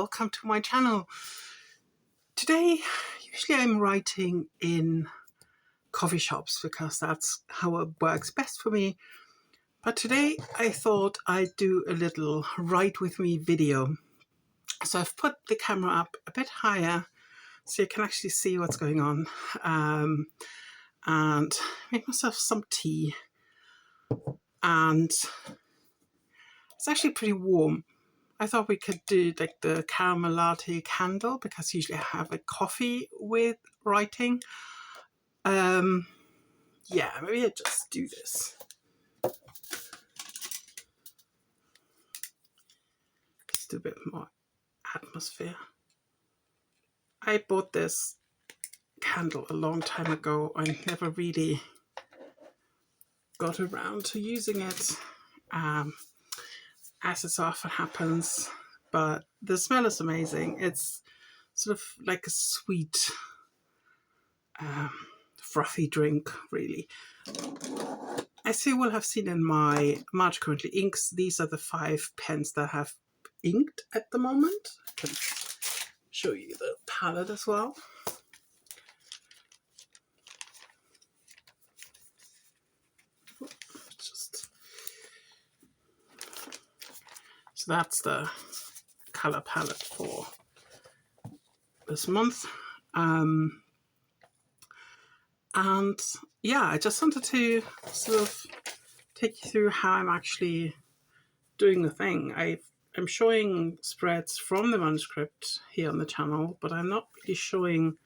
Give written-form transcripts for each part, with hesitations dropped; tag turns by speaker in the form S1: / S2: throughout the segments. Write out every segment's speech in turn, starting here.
S1: welcome to my channel. Today, usually I'm writing in coffee shops because that's how it works best for me. But today I thought I'd do a little write with me video. So I've put the camera up a bit higher so you can actually see what's going on. And make myself some tea. And it's actually pretty warm. I thought we could do like the caramel latte candle because usually I have a coffee with writing. Yeah, maybe I just do this. Just a bit more atmosphere. I bought this candle a long time ago. I never really got around to using it, as it so often happens, but the smell is amazing. It's sort of like a sweet, frothy drink, really. As you will have seen in my March Currently inks, these are the 5 pens that I have inked at the moment. I can show you the palette as well. So that's the color palette for this month. And yeah, I just wanted to sort of take you through how I'm actually doing the thing. I'm showing spreads from the manuscript here on the channel, but I'm not really showing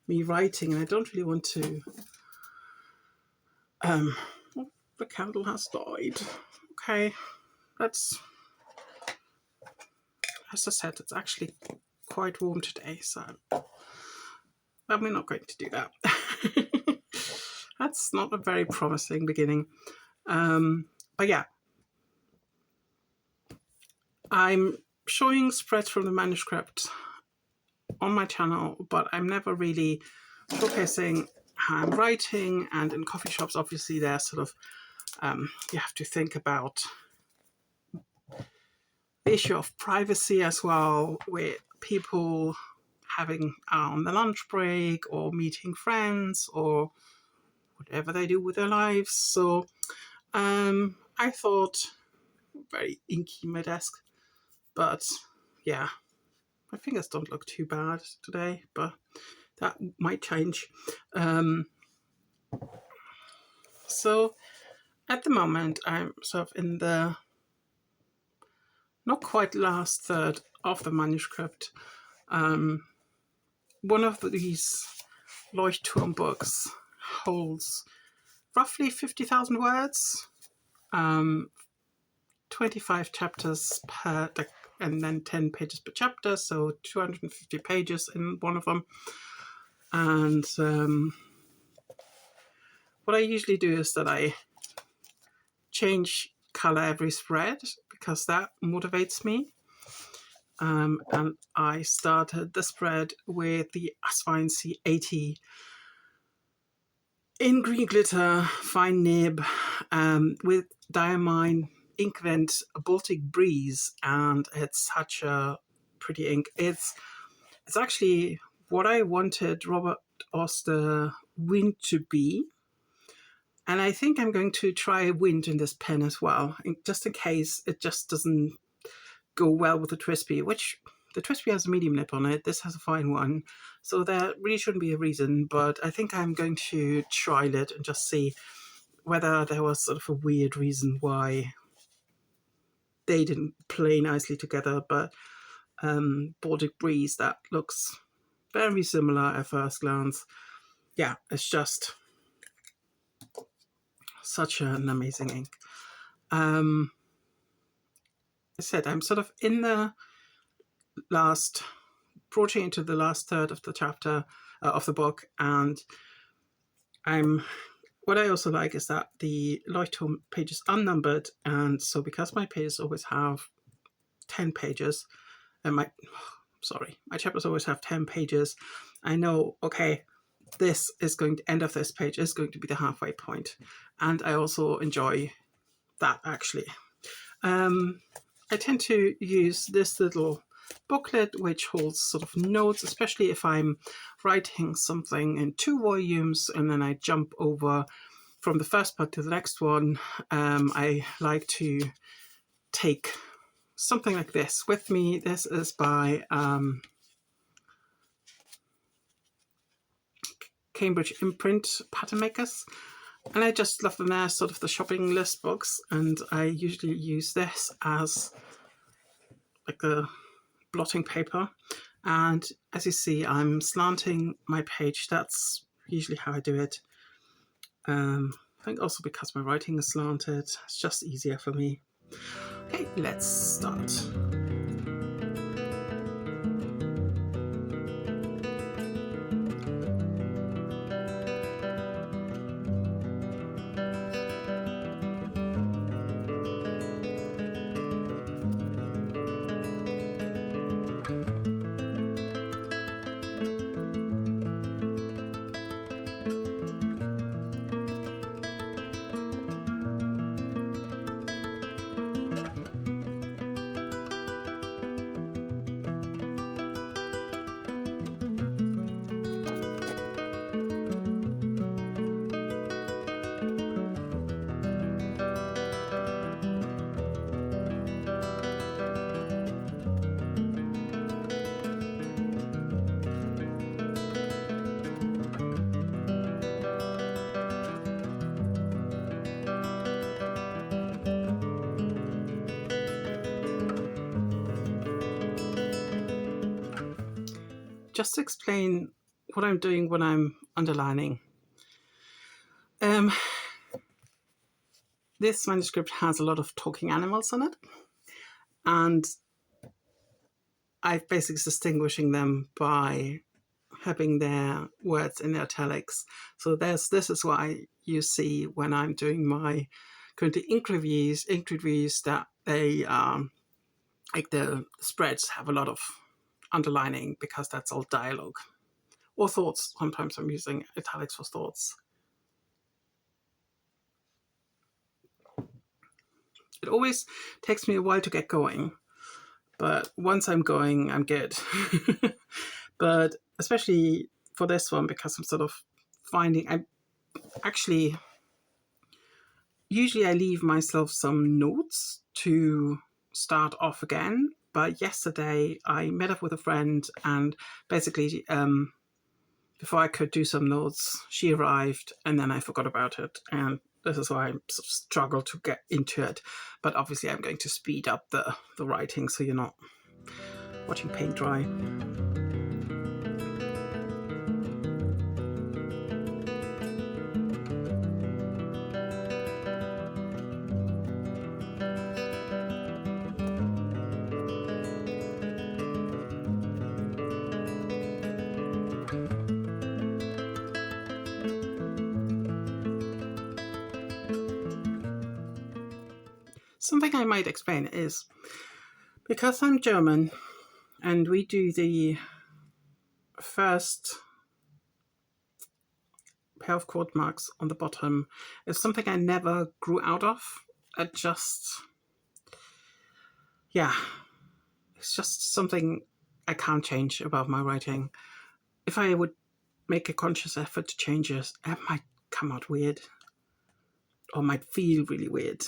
S1: me writing, and I don't really want to. Oh, the candle has died. Okay, that's. As I said, it's actually quite warm today, so we're not going to do that. That's not a very promising beginning. But yeah, I'm showing spreads from the manuscript on my channel, but I'm never really showcasing how I'm writing. And in coffee shops, obviously, they're sort of, you have to think about the issue of privacy as well, with people having on the lunch break or meeting friends or whatever they do with their lives. So I thought, very inky my desk, but yeah, my fingers don't look too bad today, but that might change. So at the moment I'm sort of in the not quite last third of the manuscript. One of these Leuchtturm books holds roughly 50,000 words, 25 chapters per, and then 10 pages per chapter, so 250 pages in one of them. And what I usually do is that I change color every spread because that motivates me. And I started the spread with the Aswein C80 in green glitter, fine nib, with diamine Inkvent Baltic Breeze, and it's such a pretty ink. It's actually what I wanted Robert Oster Wind to be, and I think I'm going to try Wind in this pen as well, just in case it just doesn't go well with the Twispy, which the Twispy has a medium nib on it, this has a fine one, so there really shouldn't be a reason, but I think I'm going to trial it and just see whether there was sort of a weird reason why they didn't play nicely together. But Baltic Breeze, that looks very similar at first glance. Yeah, it's just such an amazing ink. I said I'm sort of in the last, approaching into the last third of the chapter of the book, and what I also like is that the Leuchtturm pages are numbered, and so because my pages always have 10 pages, and my chapters always have 10 pages, I know, okay, this is going to, end of this page is going to be the halfway point, and I also enjoy that actually. I tend to use this little booklet which holds sort of notes, especially if I'm writing something in 2 volumes and then I jump over from the first part to the next one. I like to take something like this with me. This is by Cambridge Imprint Pattern Makers. And I just love them. They're sort of the shopping list books, and I usually use this as like the blotting paper. And as you see, I'm slanting my page. That's usually how I do it. I think also because my writing is slanted, it's just easier for me. Okay, let's start. Just to explain what I'm doing when I'm underlining. This manuscript has a lot of talking animals on it, and I'm basically distinguishing them by having their words in italics. So this is why you see when I'm doing my currently ink reviews that they like the spreads have a lot of underlining, because that's all dialogue or thoughts. Sometimes I'm using italics for thoughts. It always takes me a while to get going, but once I'm going, I'm good. But especially for this one, because I'm sort of finding, usually I leave myself some notes to start off again. But yesterday I met up with a friend, and basically before I could do some notes, she arrived, and then I forgot about it. And this is why I sort of struggle to get into it. But obviously I'm going to speed up the writing, so you're not watching paint dry. Something I might explain is, because I'm German and we do the first pair of quote marks on the bottom, is something I never grew out of. It just, yeah, it's just something I can't change about my writing. If I would make a conscious effort to change it, it might come out weird, or might feel really weird.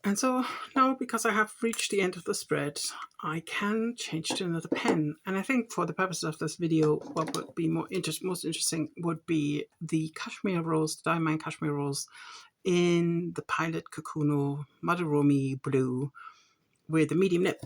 S1: And so now, because I have reached the end of the spread, I can change to another pen. And I think for the purposes of this video, what would be most interesting would be the cashmere rose, the diamond cashmere rose in the Pilot Kakuno Madarumi blue with a medium nib.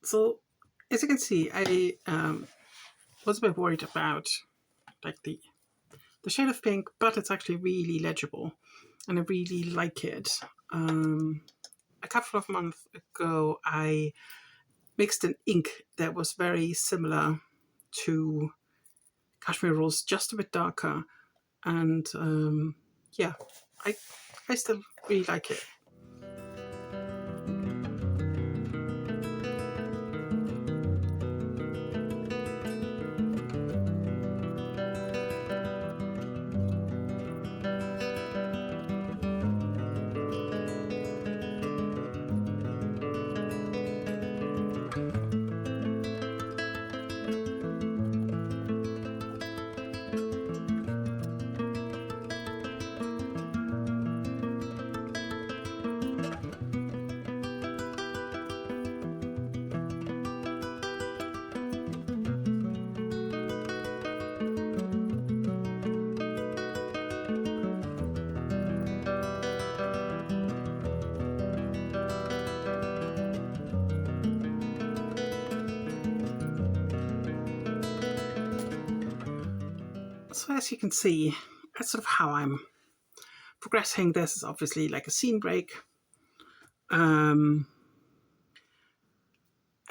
S1: So as you can see, I was a bit worried about like the shade of pink, but it's actually really legible and I really like it. A couple of months ago, I mixed an ink that was very similar to Cashmere Rose, just a bit darker, and yeah, I still really like it. So as you can see, that's sort of how I'm progressing. This is obviously like a scene break. I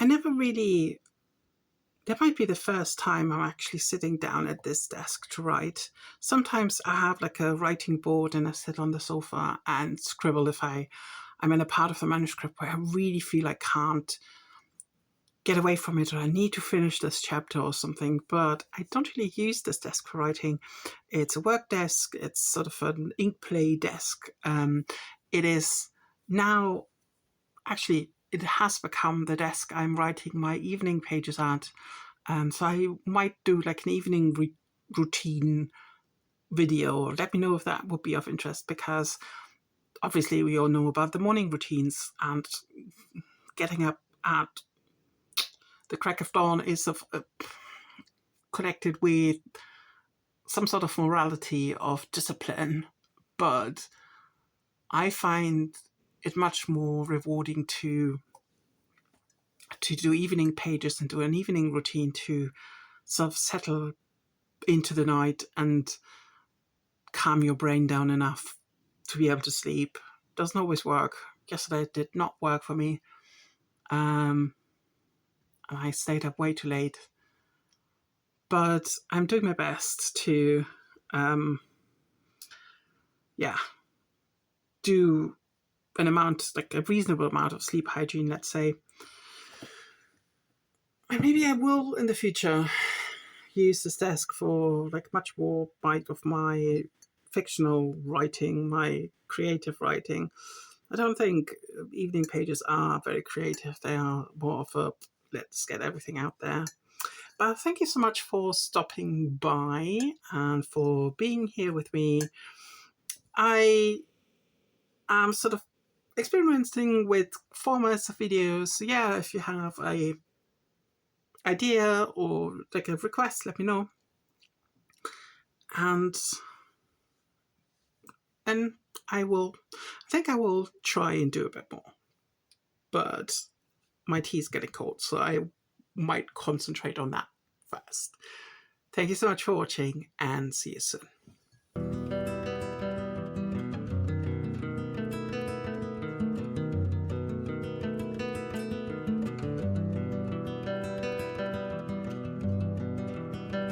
S1: never really, that might be the first time I'm actually sitting down at this desk to write. Sometimes I have like a writing board and I sit on the sofa and scribble if I'm in a part of the manuscript where I really feel I can't get away from it or I need to finish this chapter or something, but I don't really use this desk for writing. It's a work desk, it's sort of an ink play desk. It is now, actually, it has become the desk I'm writing my evening pages at. So I might do like an evening routine video. Let me know if that would be of interest, because obviously we all know about the morning routines, and getting up at the crack of dawn is connected with some sort of morality of discipline, but I find it much more rewarding to do evening pages and do an evening routine to sort of settle into the night and calm your brain down enough to be able to sleep. Doesn't always work. Yesterday it did not work for me. And I stayed up way too late. But I'm doing my best to, do an amount, like a reasonable amount of sleep hygiene, let's say. And maybe I will in the future use this desk for like much more bite of my fictional writing, my creative writing. I don't think evening pages are very creative. They are more of a let's get everything out there. But thank you so much for stopping by and for being here with me. I am sort of experimenting with formats of videos. So yeah, if you have a idea or like a request, let me know. And I think I will try and do a bit more. But my tea is getting cold, so I might concentrate on that first. Thank you so much for watching, and see you soon.